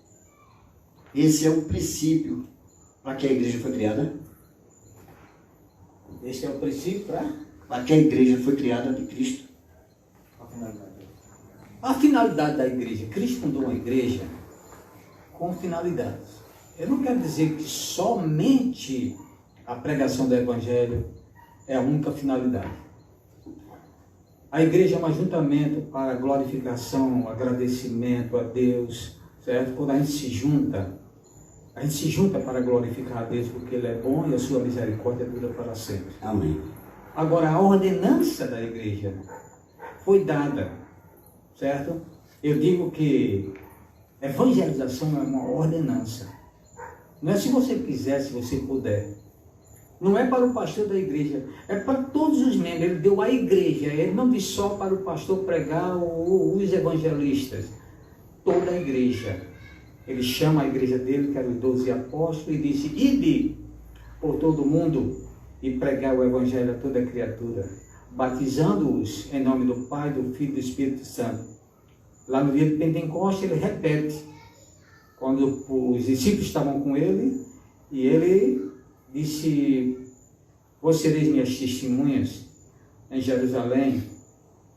Esse é o princípio para que a igreja foi criada. Esse é o princípio para que a igreja foi criada de Cristo. A finalidade da igreja. Cristo fundou uma igreja com finalidades. Eu não quero dizer que somente a pregação do Evangelho é a única finalidade. A igreja é um ajuntamento para glorificação, agradecimento a Deus, certo? Quando a gente se junta para glorificar a Deus, porque Ele é bom e a sua misericórdia dura para sempre. Amém. Agora, a ordenança da igreja foi dada, certo? Eu digo que evangelização é uma ordenança. Não é se você quiser, se você puder. Não é para o pastor da igreja, é para todos os membros. Ele deu à igreja, ele não disse só para o pastor pregar ou os evangelistas. Toda a igreja. Ele chama a igreja dele, que eram os 12 apóstolos, e disse: ide por todo mundo e pregar o evangelho a toda criatura, batizando-os em nome do Pai, do Filho e do Espírito Santo. Lá no dia de Pentecostes ele repete, quando os discípulos estavam com ele, e ele disse: vós sereis minhas testemunhas em Jerusalém,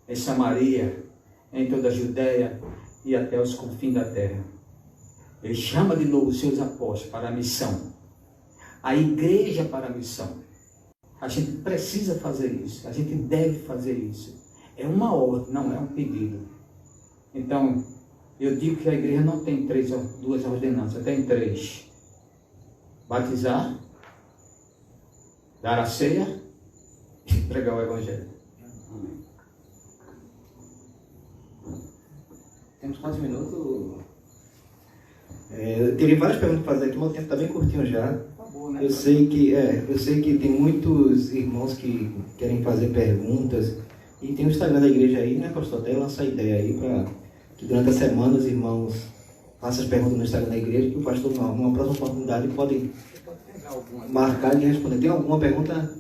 em Samaria, em toda a Judéia e até os confins da terra. Ele chama de novo os seus apóstolos para a missão, a igreja para a missão. A gente precisa fazer isso, a gente deve fazer isso. É uma ordem, não é um pedido. Então, eu digo que a igreja não tem duas ordenanças, tem 3. Batizar, dar a ceia e pregar o evangelho. Temos quantos minutos? Eu teria várias perguntas para fazer aqui, mas o tempo está bem curtinho já. Tá bom, né? Eu sei que tem muitos irmãos que querem fazer perguntas. E tem o Instagram da igreja aí, né, pastor? Até lança a ideia aí para que durante a semana os irmãos façam as perguntas no Instagram da igreja, que o pastor, numa próxima oportunidade, pode marcar e responder. Tem alguma pergunta?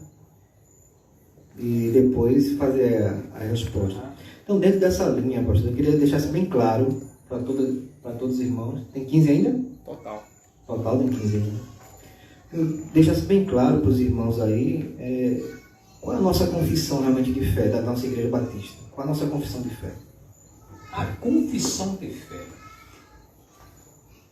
E depois fazer a resposta. Então, dentro dessa linha, pastor, eu queria deixar isso bem claro para todos os irmãos. Tem 15 ainda? Total tem 15 ainda. Deixa isso bem claro para os irmãos aí, qual é a nossa confissão realmente de fé da nossa igreja batista? Qual é a nossa confissão de fé? A confissão de fé.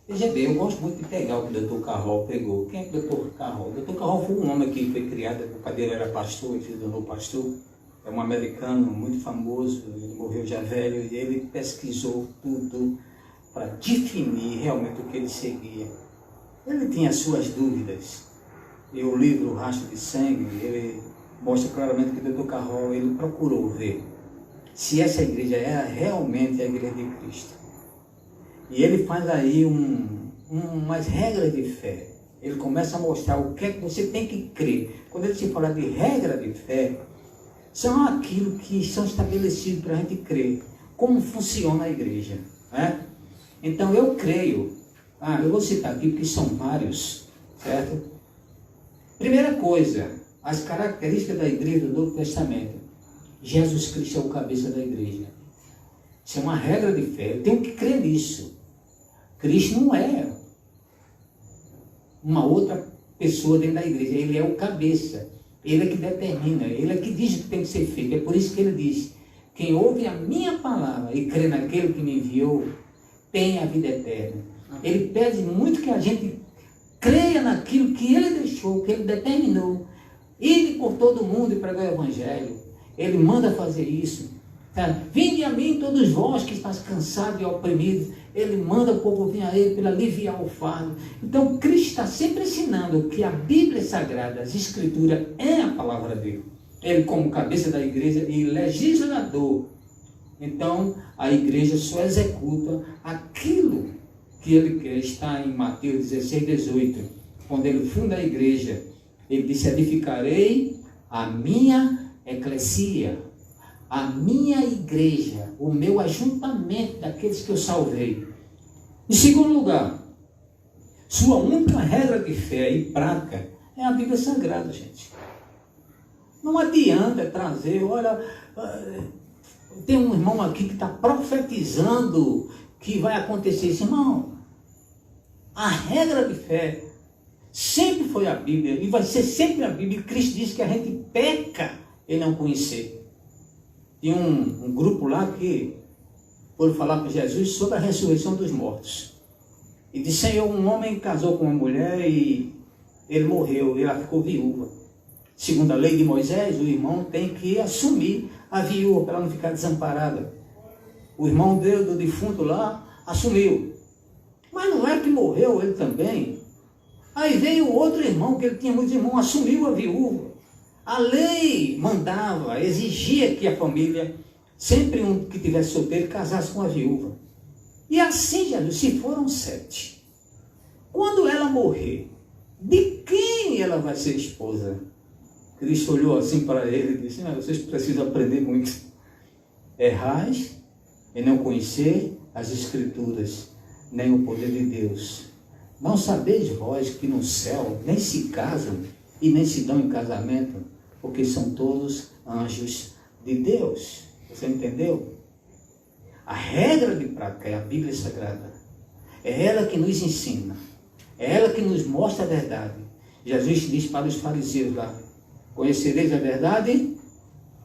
Veja bem, eu gosto muito de pegar o que o Dr. Carroll pegou. Quem é o Dr. Carroll? O Dr. Carroll foi um homem que foi criado, o pai dele era pastor, ele se tornou pastor. É um americano muito famoso, ele morreu já velho, e ele pesquisou tudo para definir realmente o que ele seguia. Ele tinha suas dúvidas. E o livro Rastro de Sangue, ele mostra claramente que o Dr. Carroll, ele procurou ver se essa igreja era realmente a igreja de Cristo. E ele faz aí umas regras de fé. Ele começa a mostrar o que é que você tem que crer. Quando ele se fala de regra de fé, são aquilo que são estabelecidos para a gente crer. Como funciona a igreja, né? Então eu creio, eu vou citar aqui porque são vários, certo? Primeira coisa, as características da igreja do Novo Testamento. Jesus Cristo é o cabeça da igreja. Isso é uma regra de fé, eu tenho que crer nisso. Cristo não é uma outra pessoa dentro da igreja, ele é o cabeça. Ele é que determina, ele é que diz o que tem que ser feito. É por isso que ele diz: quem ouve a minha palavra e crê naquele que me enviou, tem a vida eterna. Ele pede muito que a gente creia naquilo que ele deixou, que ele determinou. Ir por todo mundo e pregar o evangelho. Ele manda fazer isso. Vinde a mim todos vós que estáis cansados e oprimidos. Ele manda o povo vir a ele para aliviar o fardo. Então Cristo está sempre ensinando que a Bíblia Sagrada, as Escrituras, é a palavra dele. Ele como cabeça da igreja e legislador Então, a igreja só executa aquilo que ele quer. Está em Mateus 16, 18. Quando ele funda a igreja, ele disse: edificarei a minha eclesia, a minha igreja, o meu ajuntamento daqueles que eu salvei. Em segundo lugar, sua única regra de fé e prática é a Bíblia Sagrada, gente. Não adianta trazer, olha, tem um irmão aqui que está profetizando que vai acontecer isso. Irmão, a regra de fé sempre foi a Bíblia e vai ser sempre a Bíblia. Cristo disse que a gente peca em não conhecer. Tinha um grupo lá que foram falar com Jesus sobre a ressurreição dos mortos. E disse: Senhor, um homem casou com uma mulher e ele morreu, e ela ficou viúva. Segundo a lei de Moisés, o irmão tem que assumir a viúva para ela não ficar desamparada. O irmão do defunto lá assumiu. Mas não é que morreu ele também. Aí veio outro irmão, que ele tinha muitos irmãos, assumiu a viúva. A lei mandava, exigia que a família, sempre um que tivesse solteiro, casasse com a viúva. E assim, Jesus, se foram 7. Quando ela morrer, de quem ela vai ser esposa? Cristo olhou assim para ele e disse: vocês precisam aprender muito. Errais em não conhecer as Escrituras, nem o poder de Deus. Não sabeis vós que no céu nem se casam e nem se dão em casamento, porque são todos anjos de Deus. Você entendeu? A regra de prática é a Bíblia Sagrada. É ela que nos ensina. É ela que nos mostra a verdade. Jesus disse para os fariseus lá: conhecereis a verdade,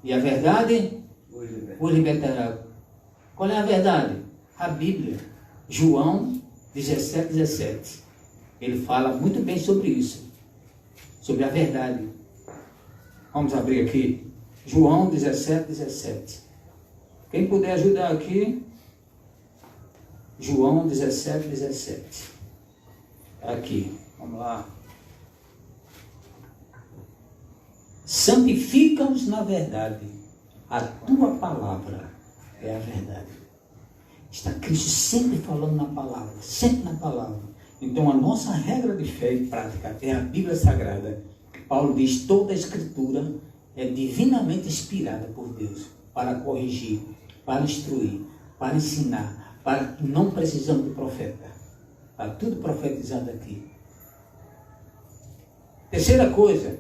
e a verdade vos libertará. Qual é a verdade? A Bíblia. João 17, 17. Ele fala muito bem sobre isso. Sobre a verdade. Vamos abrir aqui. João 17, 17. Quem puder ajudar aqui. João 17, 17. Aqui. Vamos lá. Santifica-os na verdade. A tua palavra é a verdade. Está Cristo sempre falando na palavra. Sempre na palavra. Então a nossa regra de fé e prática é a Bíblia Sagrada. Paulo diz: toda a Escritura é divinamente inspirada por Deus para corrigir, para instruir, para ensinar, para não precisamos de profeta. Está tudo profetizado aqui. Terceira coisa,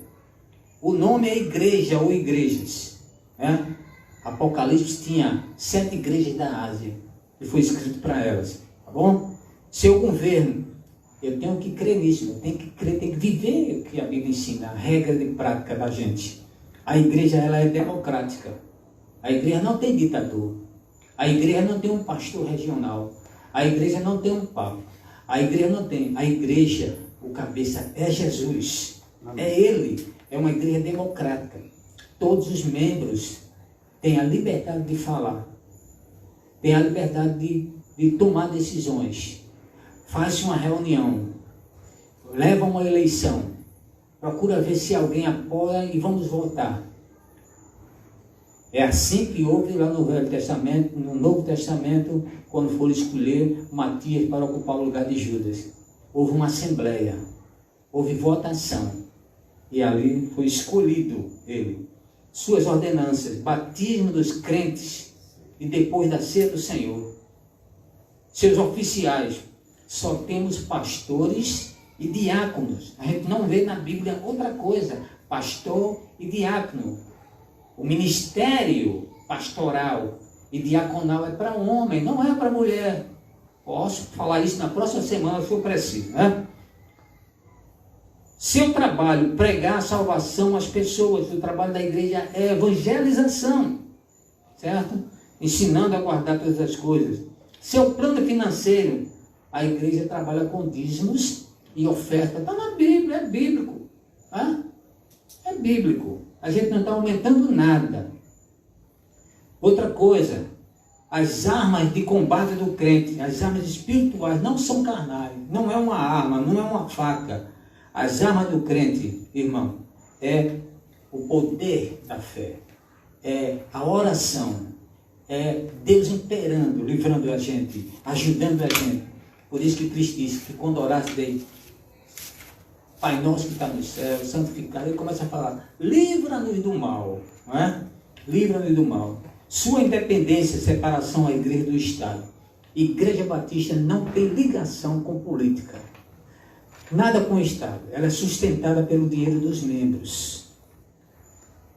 o nome é igreja ou igrejas. Né? Apocalipse tinha 7 igrejas da Ásia e foi escrito para elas. Tá bom? Seu governo, eu tenho que crer nisso, eu tenho que crer, tenho que viver o que a Bíblia ensina, a regra de prática da gente. A igreja, ela é democrática. A igreja não tem ditador. A igreja não tem um pastor regional. A igreja não tem um papa. A igreja não tem. A igreja, o cabeça é Jesus. É Ele. É uma igreja democrática. Todos os membros têm a liberdade de falar. Têm a liberdade de tomar decisões. Faz uma reunião. Leva uma eleição. Procura ver se alguém apoia e vamos votar. É assim que houve lá no Velho Testamento, no Novo Testamento, quando foram escolher Matias para ocupar o lugar de Judas. Houve uma assembleia, houve votação, e ali foi escolhido ele. Suas ordenanças, batismo dos crentes, e depois da ceia do Senhor. Seus oficiais, só temos pastores e diáconos. A gente não vê na Bíblia outra coisa, pastor e diácono. O ministério pastoral e diaconal é para homem, não é para mulher. Posso falar isso na próxima semana, se for preciso, né? Seu trabalho, pregar a salvação às pessoas. O trabalho da igreja é evangelização, certo? Ensinando a guardar todas as coisas. Seu plano financeiro, a igreja trabalha com dízimos e oferta. Está na Bíblia, é bíblico. Tá? É bíblico. A gente não está aumentando nada. Outra coisa, as armas de combate do crente, as armas espirituais não são carnais. Não é uma arma, não é uma faca. As armas do crente, irmão, é o poder da fé. É a oração. é Deus imperando, livrando a gente, ajudando a gente. Por isso que Cristo disse que quando orasse dele, Pai nosso que está no céu, santificado, ele começa a falar, livra-nos do mal, não é? Livra-nos do mal. Sua independência, separação à igreja do Estado. Igreja Batista não tem ligação com política. Nada com o Estado. Ela é sustentada pelo dinheiro dos membros.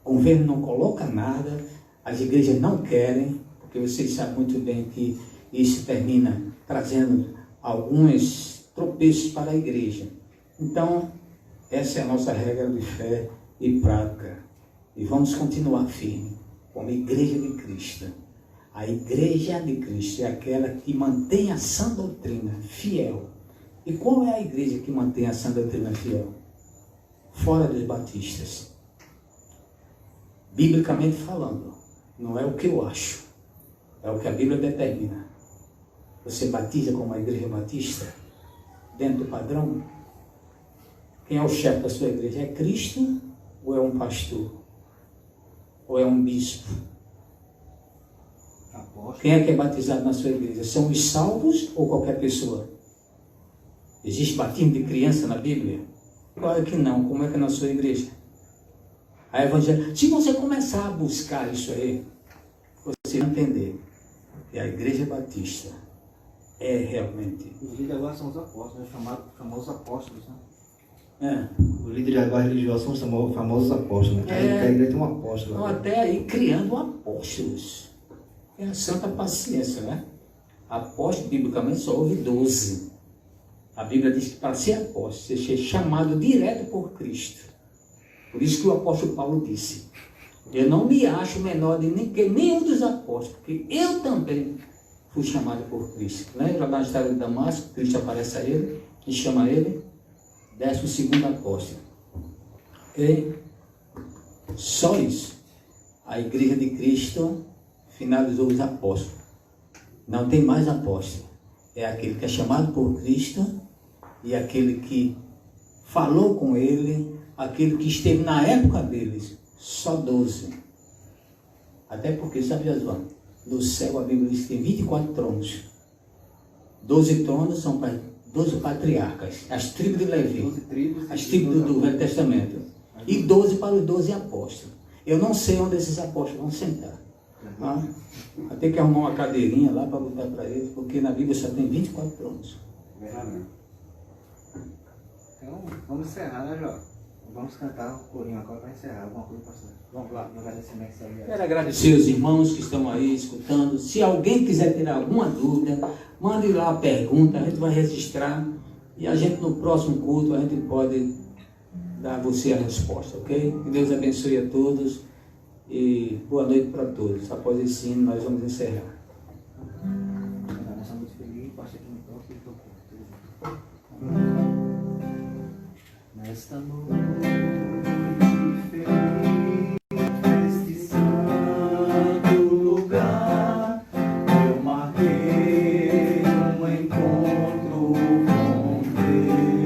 O governo não coloca nada, as igrejas não querem, porque vocês sabem muito bem que isso termina trazendo alguns tropeços para a igreja. Então, essa é a nossa regra de fé e prática. E vamos continuar firme, como igreja de Cristo. A igreja de Cristo é aquela que mantém a sã doutrina fiel. E qual é a igreja que mantém a sã doutrina fiel? Fora dos batistas. Biblicamente falando, não é o que eu acho, é o que a Bíblia determina. Você batiza como a igreja batista, dentro do padrão? Quem é o chefe da sua igreja? É Cristo ou é um pastor? Ou é um bispo? Apóstolo. Quem é que é batizado na sua igreja? São os salvos ou qualquer pessoa? Existe batismo de criança na Bíblia? Claro que não. Como é que é na sua igreja? A evangelho. Se você começar a buscar isso aí, você vai entender que a igreja batista é realmente. Os líderes agora são os apóstolos, né? Famosos apóstolos, né? Os líderes agora religiosos são os famosos apóstolos. Né? A igreja tem um apóstolo. Então, até aí criando apóstolos. É a santa paciência, né? Apóstolo, biblicamente, só houve 12. A Bíblia diz que para ser apóstolo, você ser chamado direto por Cristo. Por isso que o apóstolo Paulo disse, eu não me acho menor de nenhum dos apóstolos, porque eu também fui chamado por Cristo. Lembra na história de Damasco, Cristo aparece a ele e chama ele 12º apóstolo. Ok? Só isso. A igreja de Cristo finalizou os apóstolos. Não tem mais apóstolo. É aquele que é chamado por Cristo e aquele que falou com ele, aquele que esteve na época deles. Só 12. Até porque, sabe, Josué? No céu a Bíblia diz que tem 24 tronos. 12 tronos são para 12 patriarcas, as tribos de Levi, 12 tribos, as tribos do Velho Testamento. E 12 para os 12 apóstolos. Eu não sei onde esses apóstolos vão sentar. Tá? Vai ter que arrumar uma cadeirinha lá para botar para eles, porque na Bíblia só tem 24 tronos. Verdade. Então, vamos encerrar, né, Jó? Vamos cantar um corinho agora para encerrar. Alguma coisa, pastor? Vamos lá, no agradecimento. Quero agradecer os irmãos que estão aí escutando. Se alguém quiser tirar alguma dúvida, mande lá a pergunta, a gente vai registrar e a gente no próximo culto a gente pode dar a você a resposta, ok? Que Deus abençoe a todos e boa noite para todos. Após esse hino nós vamos encerrar. Nós estamos muito felizes, o pastor aqui no toque, tocou. Nesta noite feliz, neste santo lugar, eu marquei um encontro com Deus.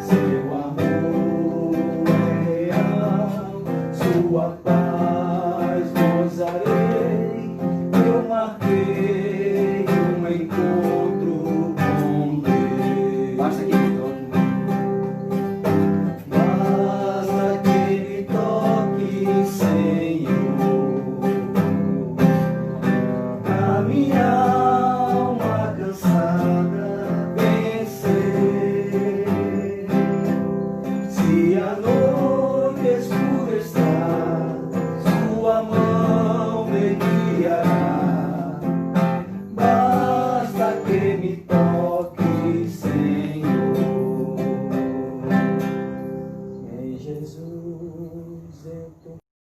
Seu amor é real, sua paz gozarei. Eu marquei um encontro com Deus. Basta que me toque. Basta que me toque, Senhor. A minha